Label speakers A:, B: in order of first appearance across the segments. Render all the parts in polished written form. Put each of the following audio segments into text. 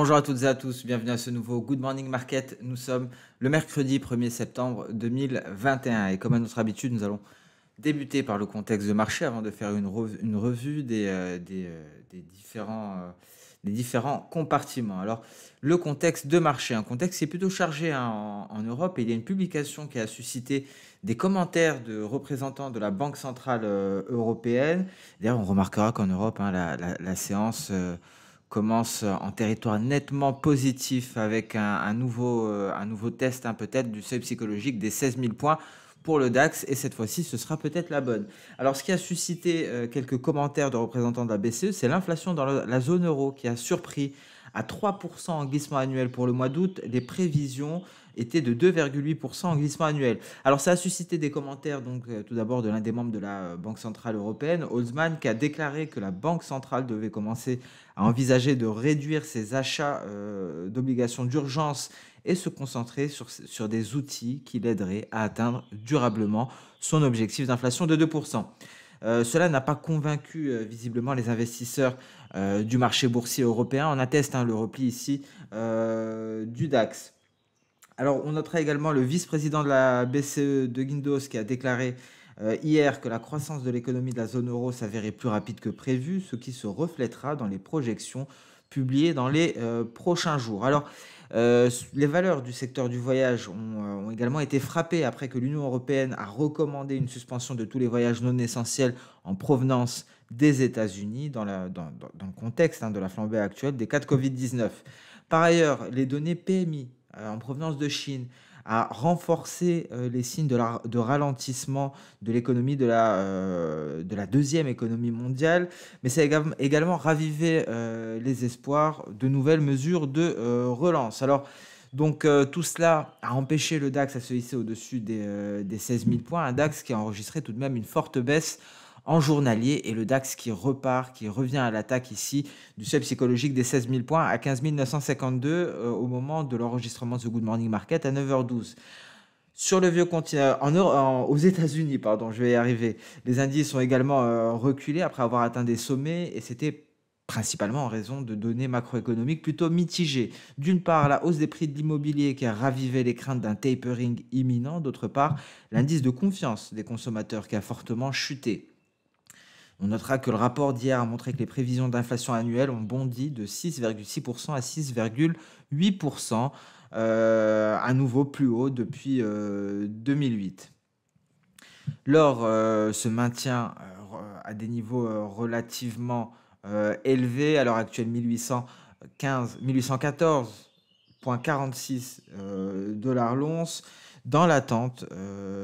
A: Bonjour à toutes et à tous, bienvenue à ce nouveau Good Morning Market. Nous sommes le mercredi 1er septembre 2021 et comme à notre habitude, nous allons débuter par le contexte de marché avant de faire une revue des différents compartiments. Alors, le contexte de marché, un contexte qui est plutôt chargé en Europe, et il y a une publication qui a suscité des commentaires de représentants de la Banque centrale européenne. D'ailleurs, on remarquera qu'en Europe, la séance commence en territoire nettement positif avec un nouveau test peut-être du seuil psychologique des 16 000 points pour le DAX, et cette fois-ci, ce sera peut-être la bonne. Alors, ce qui a suscité quelques commentaires de représentants de la BCE, c'est l'inflation dans la zone euro qui a surpris à 3% en glissement annuel pour le mois d'août. Les prévisions étaient de 2,8% en glissement annuel. Alors, ça a suscité des commentaires, donc tout d'abord de l'un des membres de la Banque centrale européenne, Holzmann, qui a déclaré que la Banque centrale devait commencer à envisager de réduire ses achats d'obligations d'urgence et se concentrer sur des outils qui l'aideraient à atteindre durablement son objectif d'inflation de 2%. Cela n'a pas convaincu visiblement les investisseurs du marché boursier européen. On atteste le repli ici du DAX. Alors, on notera également le vice-président de la BCE de Guindos qui a déclaré hier que la croissance de l'économie de la zone euro s'avérait plus rapide que prévu, ce qui se reflètera dans les projections publiées dans les prochains jours. Alors, les valeurs du secteur du voyage ont également été frappées après que l'Union européenne a recommandé une suspension de tous les voyages non essentiels en provenance des États-Unis dans le contexte de la flambée actuelle des cas de Covid-19. Par ailleurs, les données PMI en provenance de Chine a renforcé les signes de ralentissement de l'économie de la deuxième économie mondiale, mais ça a également ravivé les espoirs de nouvelles mesures de relance. Alors, donc tout cela a empêché le DAX à se hisser au-dessus des 16 000 points, un DAX qui a enregistré tout de même une forte baisse en journalier, et le DAX qui revient à l'attaque ici du seuil psychologique des 16 000 points à 15 952 au moment de l'enregistrement de ce Good Morning Market à 9h12. Sur le vieux continent, aux États-Unis, pardon, je vais y arriver, les indices ont également reculé après avoir atteint des sommets, et c'était principalement en raison de données macroéconomiques plutôt mitigées. D'une part, la hausse des prix de l'immobilier qui a ravivé les craintes d'un tapering imminent. D'autre part, l'indice de confiance des consommateurs qui a fortement chuté. On notera que le rapport d'hier a montré que les prévisions d'inflation annuelle ont bondi de 6,6% à 6,8%, à nouveau plus haut depuis 2008. L'or se maintient à des niveaux relativement élevés, à l'heure actuelle 1814,46 dollars l'once, dans l'attente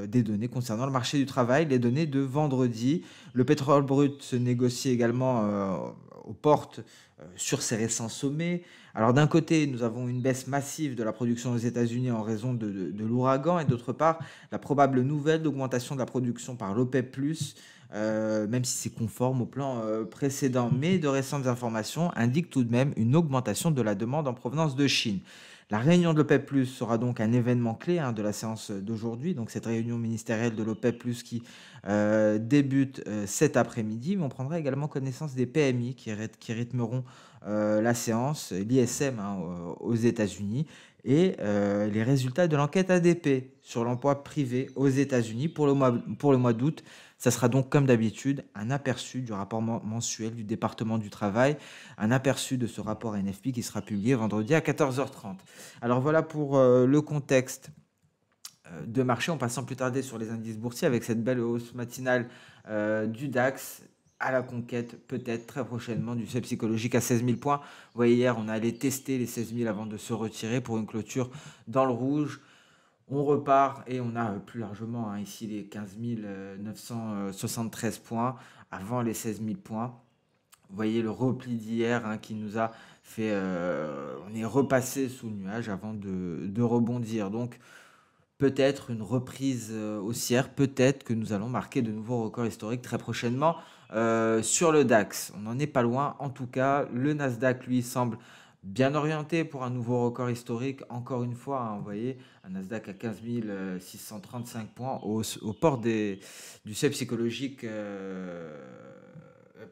A: des données concernant le marché du travail, les données de vendredi. Le pétrole brut se négocie également aux portes sur ses récents sommets. Alors d'un côté, nous avons une baisse massive de la production aux États-Unis en raison de l'ouragan, et d'autre part, la probable nouvelle d'augmentation de la production par l'OPEP+, même si c'est conforme au plan précédent. Mais de récentes informations indiquent tout de même une augmentation de la demande en provenance de Chine. La réunion de l'OPEP+, sera donc un événement clé de la séance d'aujourd'hui. Donc cette réunion ministérielle de l'OPEP+, qui débute cet après-midi. Mais on prendra également connaissance des PMI qui rythmeront la séance, l'ISM aux États-Unis, et les résultats de l'enquête ADP sur l'emploi privé aux États-Unis pour le mois d'août. Ça sera donc, comme d'habitude, un aperçu du rapport mensuel du département du travail, un aperçu de ce rapport NFP qui sera publié vendredi à 14h30. Alors voilà pour le contexte de marché. On passe sans plus tarder sur les indices boursiers avec cette belle hausse matinale du DAX à la conquête, peut-être très prochainement, du seuil psychologique à 16 000 points. Vous voyez, hier, on allait tester les 16 000 avant de se retirer pour une clôture dans le rouge. On repart et on a plus largement ici les 15 973 points avant les 16 000 points. Vous voyez le repli d'hier qui nous a fait... on est repassé sous le nuage avant de rebondir. Donc peut-être une reprise haussière, peut-être que nous allons marquer de nouveaux records historiques très prochainement sur le DAX. On n'en est pas loin. En tout cas, le Nasdaq, lui, semble bien orienté pour un nouveau record historique. Encore une fois, vous voyez, un Nasdaq à 15 635 points au port du seuil psychologique,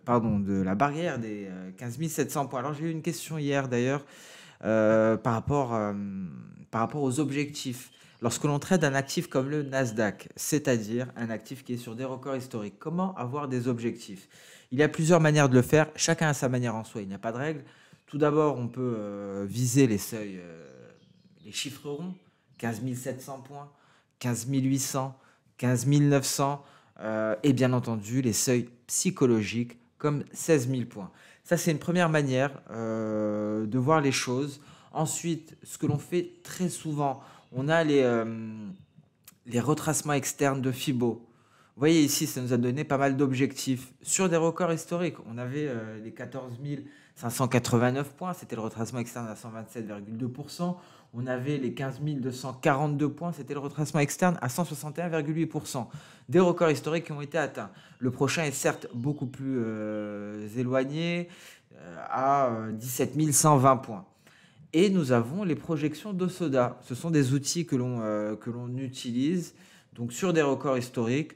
A: de la barrière des 15 700 points. Alors j'ai eu une question hier d'ailleurs par rapport aux objectifs. Lorsque l'on traite un actif comme le Nasdaq, c'est-à-dire un actif qui est sur des records historiques, comment avoir des objectifs? Il y a plusieurs manières de le faire, chacun a sa manière en soi, il n'y a pas de règle. Tout d'abord, on peut viser les seuils, les chiffres ronds, 15 700 points, 15 800, 15 900, et bien entendu les seuils psychologiques comme 16 000 points. Ça, c'est une première manière de voir les choses. Ensuite, ce que l'on fait très souvent, on a les retracements externes de Fibo. Vous voyez ici, ça nous a donné pas mal d'objectifs sur des records historiques. On avait les 14 589 points, c'était le retracement externe à 127,2%. On avait les 15 242 points, c'était le retracement externe à 161,8%. Des records historiques qui ont été atteints. Le prochain est certes beaucoup plus éloigné, à 17 120 points. Et nous avons les projections d'Osoda. Ce sont des outils que l'on utilise donc sur des records historiques.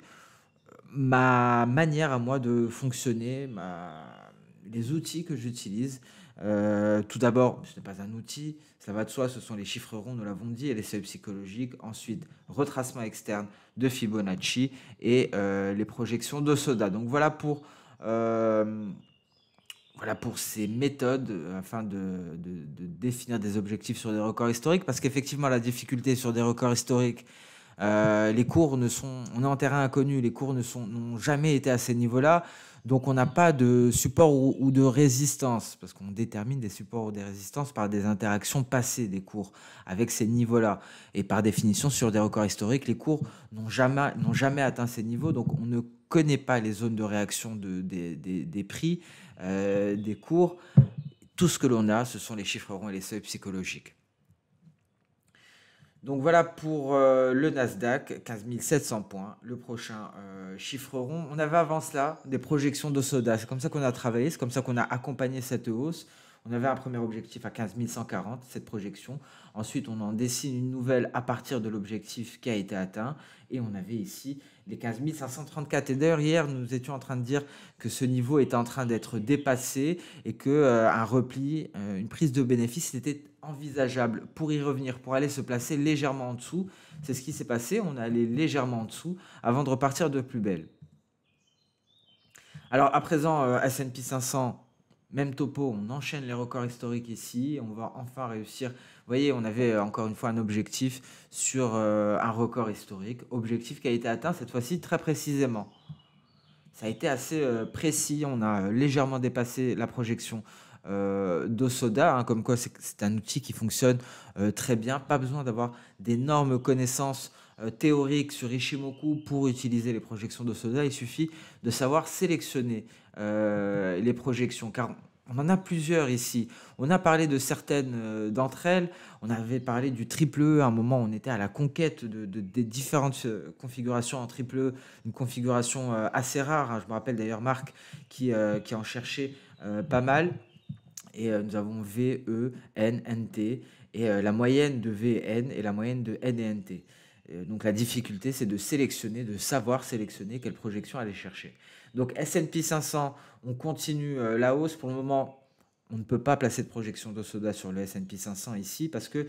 A: Ma manière à moi de fonctionner, les outils que j'utilise, tout d'abord, ce n'est pas un outil, ça va de soi, ce sont les chiffres ronds, nous l'avons dit, et les seuils psychologiques. Ensuite, retracement externe de Fibonacci et les projections d'Osoda. Donc voilà pour ces méthodes afin de définir des objectifs sur des records historiques, parce qu'effectivement, la difficulté sur des records historiques, les cours on est en terrain inconnu, les cours n'ont jamais été à ces niveaux-là, donc on n'a pas de support ou de résistance, parce qu'on détermine des supports ou des résistances par des interactions passées des cours avec ces niveaux-là. Et par définition, sur des records historiques, les cours n'ont jamais atteint ces niveaux, donc on ne connaît pas les zones de réaction des prix, des cours. Tout ce que l'on a, ce sont les chiffres ronds et les seuils psychologiques. Donc voilà pour le Nasdaq, 15 700 points. Le prochain chiffre rond. On avait avant cela des projections d'Osoda. C'est comme ça qu'on a travaillé, c'est comme ça qu'on a accompagné cette hausse. On avait un premier objectif à 15 140, cette projection. Ensuite, on en dessine une nouvelle à partir de l'objectif qui a été atteint. Et on avait ici les 15 534. Et d'ailleurs, hier, nous étions en train de dire que ce niveau était en train d'être dépassé et qu'un repli, une prise de bénéfice était envisageable pour y revenir, pour aller se placer légèrement en dessous. C'est ce qui s'est passé. On est allé légèrement en dessous avant de repartir de plus belle. Alors à présent, S&P 500, même topo, on enchaîne les records historiques ici. On va enfin réussir. Vous voyez, on avait encore une fois un objectif sur un record historique. Objectif qui a été atteint cette fois-ci très précisément. Ça a été assez précis. On a légèrement dépassé la projection d'Osoda, hein, comme quoi c'est un outil qui fonctionne très bien. Pas besoin d'avoir d'énormes connaissances théoriques sur Ishimoku pour utiliser les projections d'Osoda. Il suffit de savoir sélectionner les projections, car on en a plusieurs ici. On a parlé de certaines d'entre elles. On avait parlé du triple E. À un moment, on était à la conquête des différentes configurations en triple E. Une configuration assez rare, hein. Je me rappelle d'ailleurs Marc qui en cherchait pas mal. Et nous avons V, E, N, NT. Et la moyenne de V et N et la moyenne de N et NT. Donc la difficulté, c'est de sélectionner, de savoir sélectionner quelle projection aller chercher. Donc S&P 500, on continue la hausse. Pour le moment, on ne peut pas placer de projection d'Osoda sur le S&P 500 ici parce que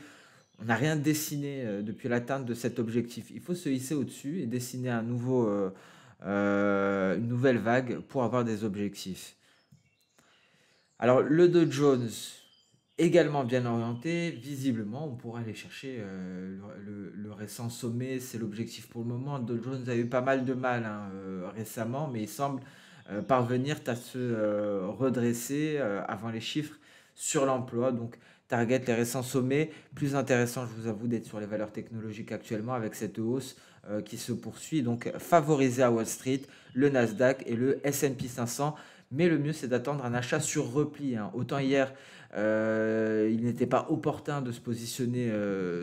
A: on n'a rien dessiné depuis l'atteinte de cet objectif. Il faut se hisser au-dessus et dessiner une nouvelle vague pour avoir des objectifs. Alors le Dow Jones, également bien orienté, visiblement on pourra aller chercher le récent sommet, c'est l'objectif pour le moment. Dow Jones a eu pas mal de mal récemment, mais il semble parvenir à se redresser avant les chiffres sur l'emploi. Donc target les récents sommets. Plus intéressant, je vous avoue, d'être sur les valeurs technologiques actuellement avec cette hausse qui se poursuit. Donc favoriser à Wall Street le Nasdaq et le S&P 500. Mais le mieux, c'est d'attendre un achat sur repli, hein. Autant hier, il n'était pas opportun de se positionner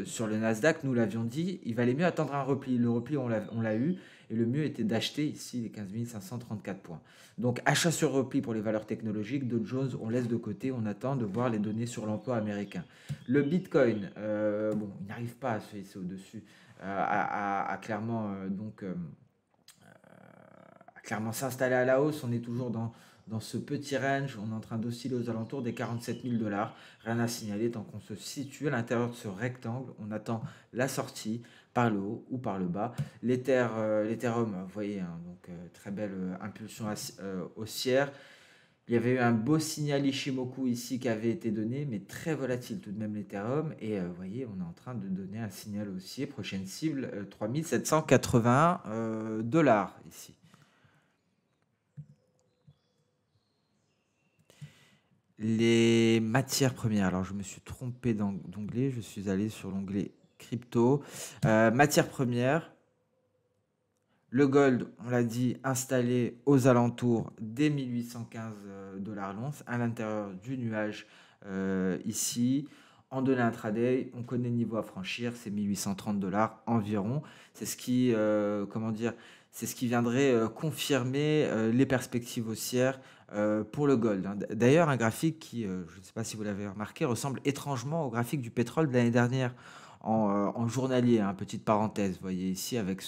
A: sur le Nasdaq, nous l'avions dit, il valait mieux attendre un repli. Le repli, on l'a eu, et le mieux était d'acheter ici les 15 534 points. Donc achat sur repli pour les valeurs technologiques, Dow Jones, on laisse de côté, on attend de voir les données sur l'emploi américain. Le Bitcoin, bon, il n'arrive pas à se hisser au-dessus, à clairement clairement s'installer à la hausse. On est toujours dans ce petit range. On est en train d'osciller aux alentours des 47 000 $. Rien à signaler tant qu'on se situe à l'intérieur de ce rectangle. On attend la sortie par le haut ou par le bas. L'Ethereum, vous voyez, hein, donc très belle impulsion haussière. Il y avait eu un beau signal Ishimoku ici qui avait été donné, mais très volatile tout de même l'Ethereum. Et vous voyez, on est en train de donner un signal haussier. Prochaine cible, 3781 $ ici. Les matières premières. Alors, je me suis trompé d'onglet. Je suis allé sur l'onglet crypto. Matières premières. Le gold, on l'a dit, installé aux alentours des 1815 $ l'once, à l'intérieur du nuage ici. En données intraday, on connaît le niveau à franchir, c'est 1830 $ environ. C'est ce qui, comment dire, c'est ce qui viendrait confirmer les perspectives haussières pour le gold, hein. D'ailleurs, un graphique qui, je ne sais pas si vous l'avez remarqué, ressemble étrangement au graphique du pétrole de l'année dernière en journalier, hein, petite parenthèse. Vous voyez ici avec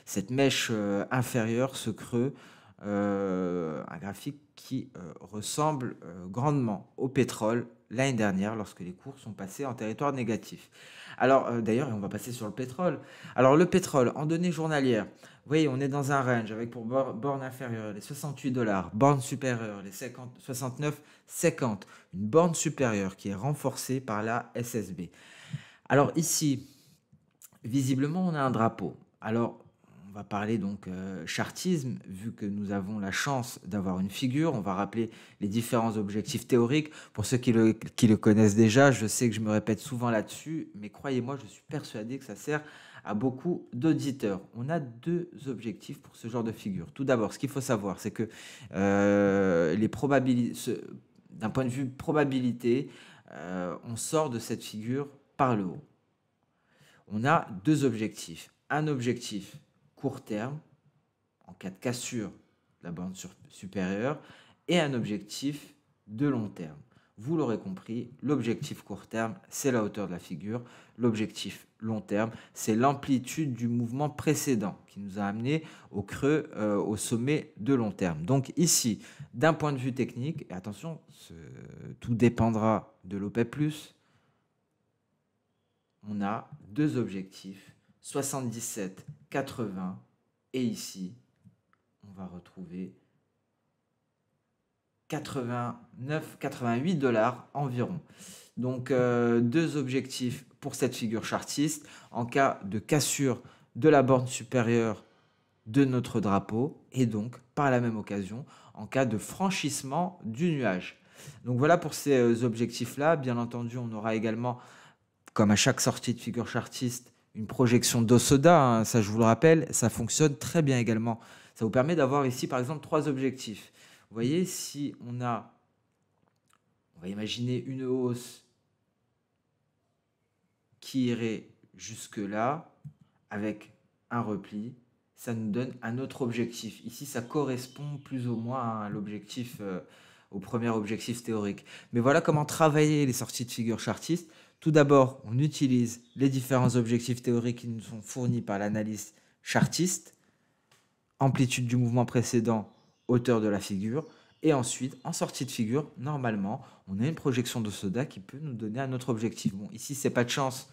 A: cette mèche inférieure, ce creux, un graphique qui ressemble grandement au pétrole l'année dernière lorsque les cours sont passés en territoire négatif. Alors d'ailleurs, on va passer sur le pétrole. Alors le pétrole en données journalières, vous voyez, on est dans un range avec pour borne inférieure les 68 $, borne supérieure les 69,50, une borne supérieure qui est renforcée par la SSB. Alors ici, visiblement, on a un drapeau. Alors, on va parler donc chartisme, vu que nous avons la chance d'avoir une figure. On va rappeler les différents objectifs théoriques. Pour ceux qui le connaissent déjà, je sais que je me répète souvent là-dessus, mais croyez-moi, je suis persuadé que ça sert à beaucoup d'auditeurs. On a deux objectifs pour ce genre de figure. Tout d'abord, ce qu'il faut savoir, c'est que les probabilités, d'un point de vue probabilité, on sort de cette figure par le haut. On a deux objectifs. Un objectif court terme, en cas de cassure de la borne supérieure, et un objectif de long terme. Vous l'aurez compris, l'objectif court terme, c'est la hauteur de la figure. L'objectif long terme, c'est l'amplitude du mouvement précédent qui nous a amené au creux, au sommet de long terme. Donc ici, d'un point de vue technique, et attention, tout dépendra de l'OPEP+, on a deux objectifs, 77, 80, et ici, on va retrouver 89, 88 $ environ. Donc, deux objectifs pour cette figure chartiste en cas de cassure de la borne supérieure de notre drapeau et donc, par la même occasion, en cas de franchissement du nuage. Donc, voilà pour ces objectifs-là. Bien entendu, on aura également, comme à chaque sortie de figure chartiste, une projection d'Osoda, hein, ça je vous le rappelle, ça fonctionne très bien également. Ça vous permet d'avoir ici par exemple trois objectifs. Vous voyez, si on va imaginer une hausse qui irait jusque là avec un repli, ça nous donne un autre objectif. Ici, ça correspond plus ou moins à l'objectif, au premier objectif théorique. Mais voilà comment travailler les sorties de figure chartiste. Tout d'abord, on utilise les différents objectifs théoriques qui nous sont fournis par l'analyse chartiste, amplitude du mouvement précédent, hauteur de la figure, et ensuite, en sortie de figure, normalement, on a une projection de Soda qui peut nous donner un autre objectif. Bon, ici, c'est pas de chance.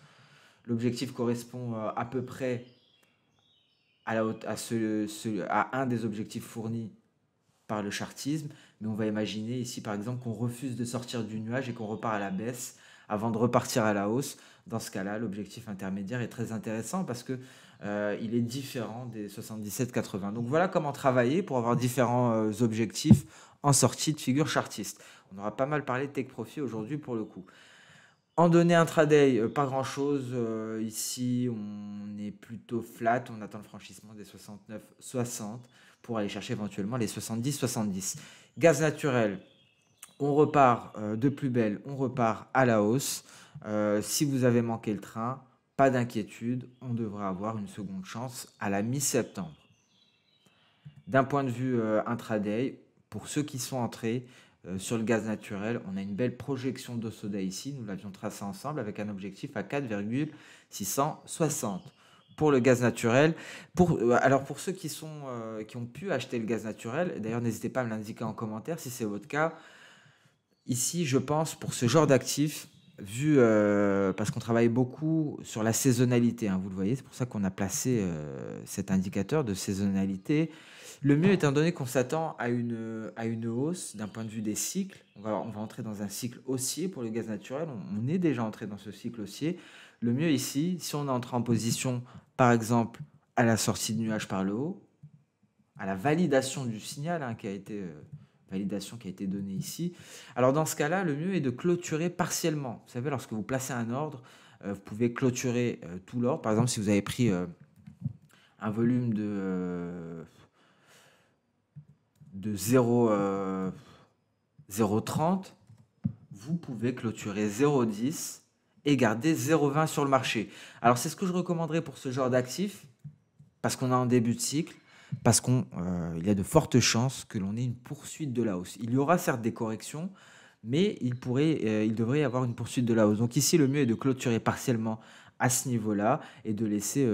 A: L'objectif correspond à peu près à un des objectifs fournis par le chartisme, mais on va imaginer ici, par exemple, qu'on refuse de sortir du nuage et qu'on repart à la baisse avant de repartir à la hausse. Dans ce cas-là, l'objectif intermédiaire est très intéressant parce que il est différent des 77-80. Donc voilà comment travailler pour avoir différents objectifs en sortie de figure chartiste. On aura pas mal parlé de take profit aujourd'hui pour le coup. En données intraday, pas grand-chose. Ici, on est plutôt flat. On attend le franchissement des 69-60 pour aller chercher éventuellement les 70-70. Gaz naturel, on repart de plus belle, on repart à la hausse. Si vous avez manqué le train, pas d'inquiétude, on devrait avoir une seconde chance à la mi-septembre. D'un point de vue intraday, pour ceux qui sont entrés sur le gaz naturel, on a une belle projection de Soda ici. Nous l'avions tracé ensemble avec un objectif à 4,660. pour le gaz naturel. Alors pour ceux qui ont pu acheter le gaz naturel, d'ailleurs n'hésitez pas à me l'indiquer en commentaire si c'est votre cas. Ici, je pense, pour ce genre d'actifs, parce qu'on travaille beaucoup sur la saisonnalité, hein, vous le voyez, c'est pour ça qu'on a placé cet indicateur de saisonnalité. Le mieux, étant donné qu'on s'attend à une hausse d'un point de vue des cycles, on va entrer dans un cycle haussier pour le gaz naturel, on est déjà entré dans ce cycle haussier. Le mieux ici, si on entre en position, par exemple, à la sortie de nuages par le haut, à la validation du signal validation qui a été donnée ici. Alors dans ce cas-là, le mieux est de clôturer partiellement. Vous savez, lorsque vous placez un ordre, vous pouvez clôturer tout l'ordre. Par exemple, si vous avez pris un volume de 0,30, vous pouvez clôturer 0,10 et garder 0,20 sur le marché. Alors c'est ce que je recommanderais pour ce genre d'actifs, parce qu'on est en début de cycle, parce qu'il y a de fortes chances que l'on ait une poursuite de la hausse. Il y aura certes des corrections, mais il devrait y avoir une poursuite de la hausse. Donc ici, le mieux est de clôturer partiellement à ce niveau-là et de laisser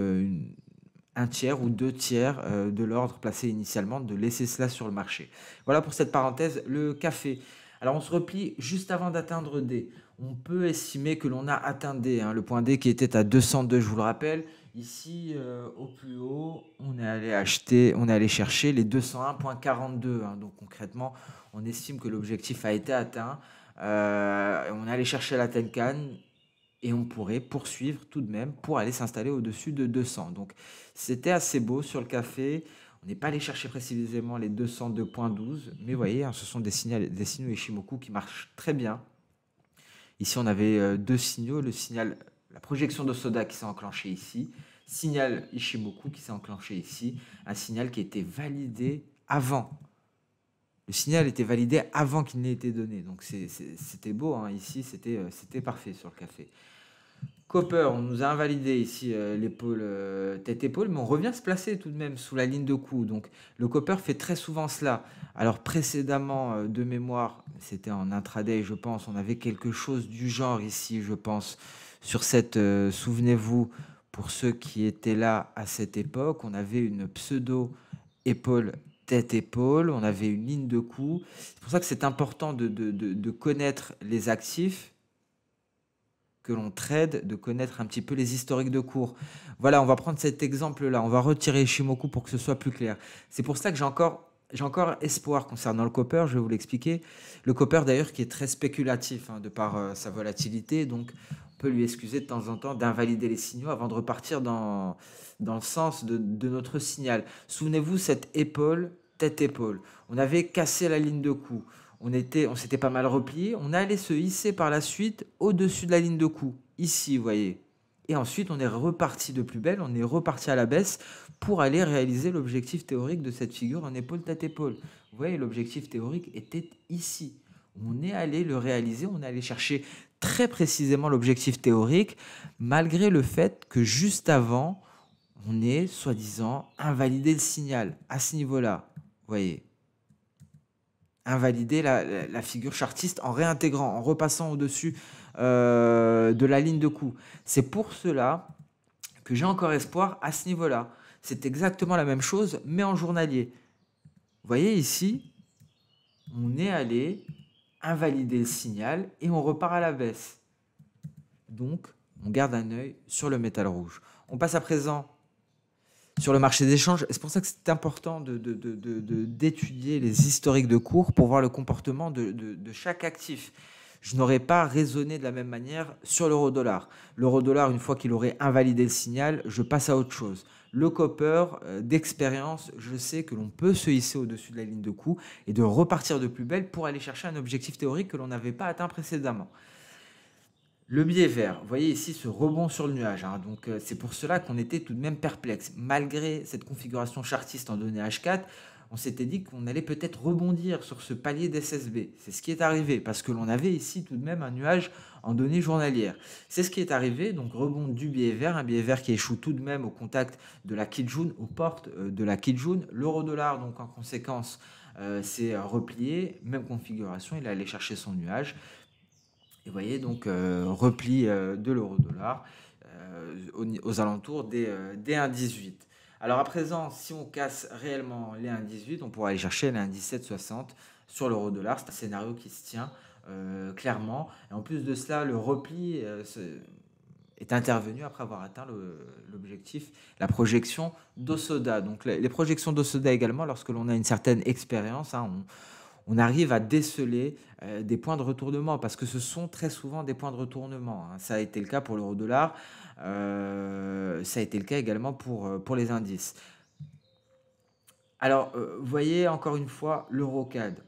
A: un tiers ou deux tiers de l'ordre placé initialement, de laisser cela sur le marché. Voilà pour cette parenthèse. Le café. Alors on se replie juste avant d'atteindre D. On peut estimer que l'on a atteint D, hein, le point D qui était à 202, je vous le rappelle. Ici, au plus haut, on est allé chercher les 201,42. Hein, donc concrètement, on estime que l'objectif a été atteint. On est allé chercher la Tenkan et on pourrait poursuivre tout de même pour aller s'installer au-dessus de 200. Donc c'était assez beau sur le café. On n'est pas allé chercher précisément les 202,12, mais vous voyez, hein, ce sont des signaux Ishimoku qui marchent très bien. Ici, on avait deux signaux, la projection de Soda qui s'est enclenchée ici, signal Ishimoku qui s'est enclenché ici, un signal qui était validé avant. Le signal était validé avant qu'il n'ait été donné, donc c'était beau, hein. Ici c'était parfait sur le café. Copper, on nous a invalidé ici l'épaule, tête-épaule, mais on revient se placer tout de même sous la ligne de coup. Donc le copper fait très souvent cela. Alors précédemment, de mémoire, c'était en intraday, je pense, on avait quelque chose du genre ici, je pense, sur cette, souvenez-vous, pour ceux qui étaient là à cette époque, on avait une pseudo-épaule tête-épaule, on avait une ligne de coup. C'est pour ça que c'est important de connaître les actifs que l'on trade, de connaître un petit peu les historiques de cours. Voilà, on va prendre cet exemple-là, on va retirer Ishimoku pour que ce soit plus clair. C'est pour ça que j'ai encore espoir concernant le copper, je vais vous l'expliquer. Le copper d'ailleurs qui est très spéculatif hein, de par sa volatilité, donc on peut lui excuser de temps en temps d'invalider les signaux avant de repartir dans le sens de notre signal. Souvenez-vous cette épaule, tête-épaule. On avait cassé la ligne de coup. On s'était pas mal replié. On allait se hisser par la suite au-dessus de la ligne de coup. Ici, vous voyez. Et ensuite, on est reparti de plus belle. On est reparti à la baisse pour aller réaliser l'objectif théorique de cette figure en épaule tête épaule. Vous voyez, l'objectif théorique était ici. On est allé le réaliser. On est allé chercher très précisément l'objectif théorique, malgré le fait que juste avant, on ait soi-disant invalidé le signal à ce niveau-là. Vous voyez. Invalider la figure chartiste en réintégrant, en repassant au-dessus de la ligne de coup. C'est pour cela que j'ai encore espoir à ce niveau-là. C'est exactement la même chose, mais en journalier. Vous voyez ici, on est allé invalider le signal et on repart à la baisse. Donc, on garde un œil sur le métal rouge. On passe à présent sur le marché d'échange. C'est pour ça que c'est important d'étudier les historiques de cours pour voir le comportement de chaque actif. Je n'aurais pas raisonné de la même manière sur l'euro-dollar. L'euro-dollar, une fois qu'il aurait invalidé le signal, je passe à autre chose. Le copper, d'expérience, je sais que l'on peut se hisser au-dessus de la ligne de coup et de repartir de plus belle pour aller chercher un objectif théorique que l'on n'avait pas atteint précédemment. Le biais vert, vous voyez ici ce rebond sur le nuage, hein, donc c'est pour cela qu'on était tout de même perplexe. Malgré cette configuration chartiste en données H4, on s'était dit qu'on allait peut-être rebondir sur ce palier d'SSB. C'est ce qui est arrivé, parce que l'on avait ici tout de même un nuage en données journalières. C'est ce qui est arrivé, donc rebond du biais vert, un biais vert qui échoue tout de même au contact de la Kijun, aux portes de la Kijun. L'euro-dollar, donc en conséquence, s'est replié, même configuration, il est allé chercher son nuage. Et vous voyez donc repli de l'euro-dollar. aux alentours des 1,18. Alors à présent, si on casse réellement les 1,18, on pourra aller chercher les 1,1760 sur l'euro-dollar. C'est un scénario qui se tient clairement. Et en plus de cela, le repli est intervenu après avoir atteint l'objectif, la projection d'Osoda. Donc les projections d'Osoda également, lorsque l'on a une certaine expérience, hein, on arrive à déceler des points de retournement, parce que ce sont très souvent des points de retournement, hein. Ça a été le cas pour l'euro-dollar, ça a été le cas également pour les indices. Alors, vous voyez, encore une fois, l'Eurocad,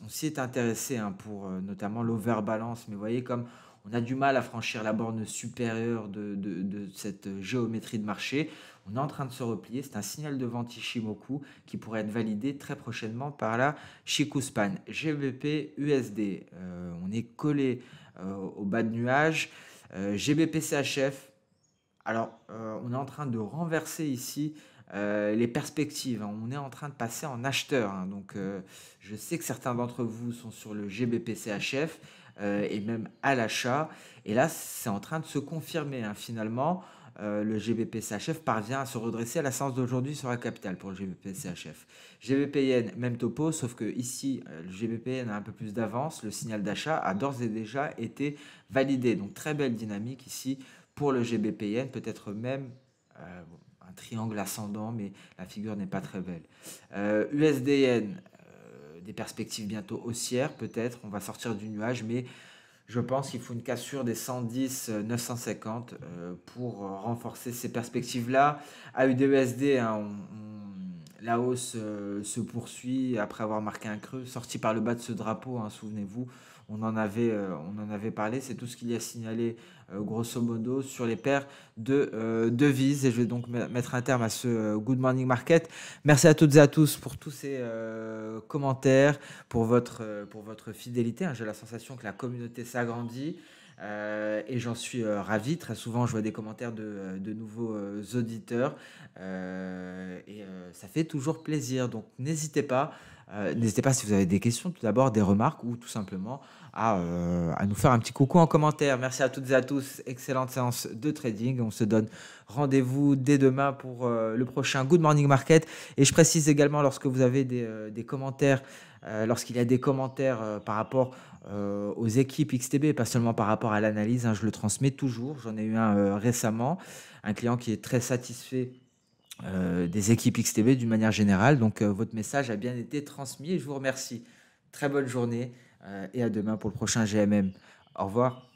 A: on s'y est intéressé, hein, pour notamment l'overbalance, mais vous voyez comme on a du mal à franchir la borne supérieure de cette géométrie de marché. On est en train de se replier, c'est un signal de vente Ishimoku qui pourrait être validé très prochainement par la Chikuspan. GBP USD, on est collé au bas de nuage. GBP CHF, alors, on est en train de renverser ici les perspectives, hein. On est en train de passer en acheteur, hein. Donc, je sais que certains d'entre vous sont sur le GBP CHF et même à l'achat. Et là, c'est en train de se confirmer, hein. Finalement, le GBP CHF parvient à se redresser à la séance d'aujourd'hui sur la capitale pour le GBP CHF. GBP Yen, même topo, sauf que ici, le GBP Yen a un peu plus d'avance. Le signal d'achat a d'ores et déjà été validé. Donc, très belle dynamique ici pour le GBP Yen, peut-être même bon, un triangle ascendant, mais la figure n'est pas très belle. USD Yen, des perspectives bientôt haussières, peut-être. On va sortir du nuage, mais je pense qu'il faut une cassure des 110 950 pour renforcer ces perspectives-là. AUD-USD, hein, la hausse se poursuit après avoir marqué un creux, sorti par le bas de ce drapeau, hein, souvenez-vous. On en avait parlé, c'est tout ce qu'il y a signalé grosso modo sur les paires de devises. Et je vais donc mettre un terme à ce Good Morning Market. Merci à toutes et à tous pour tous ces commentaires, pour votre fidélité, hein. J'ai la sensation que la communauté s'agrandit. Et j'en suis ravi. Très souvent, je vois des commentaires de nouveaux auditeurs. Ça fait toujours plaisir. Donc, n'hésitez pas. N'hésitez pas si vous avez des questions, tout d'abord des remarques ou tout simplement à nous faire un petit coucou en commentaire. Merci à toutes et à tous. Excellente séance de trading. On se donne rendez-vous dès demain pour le prochain Good Morning Market. Et je précise également, lorsque vous avez des commentaires, lorsqu'il y a des commentaires par rapport aux équipes XTB, pas seulement par rapport à l'analyse, hein, je le transmets toujours. J'en ai eu un récemment, un client qui est très satisfait des équipes XTB d'une manière générale. Donc, votre message a bien été transmis et je vous remercie. Très bonne journée et à demain pour le prochain GMM. Au revoir.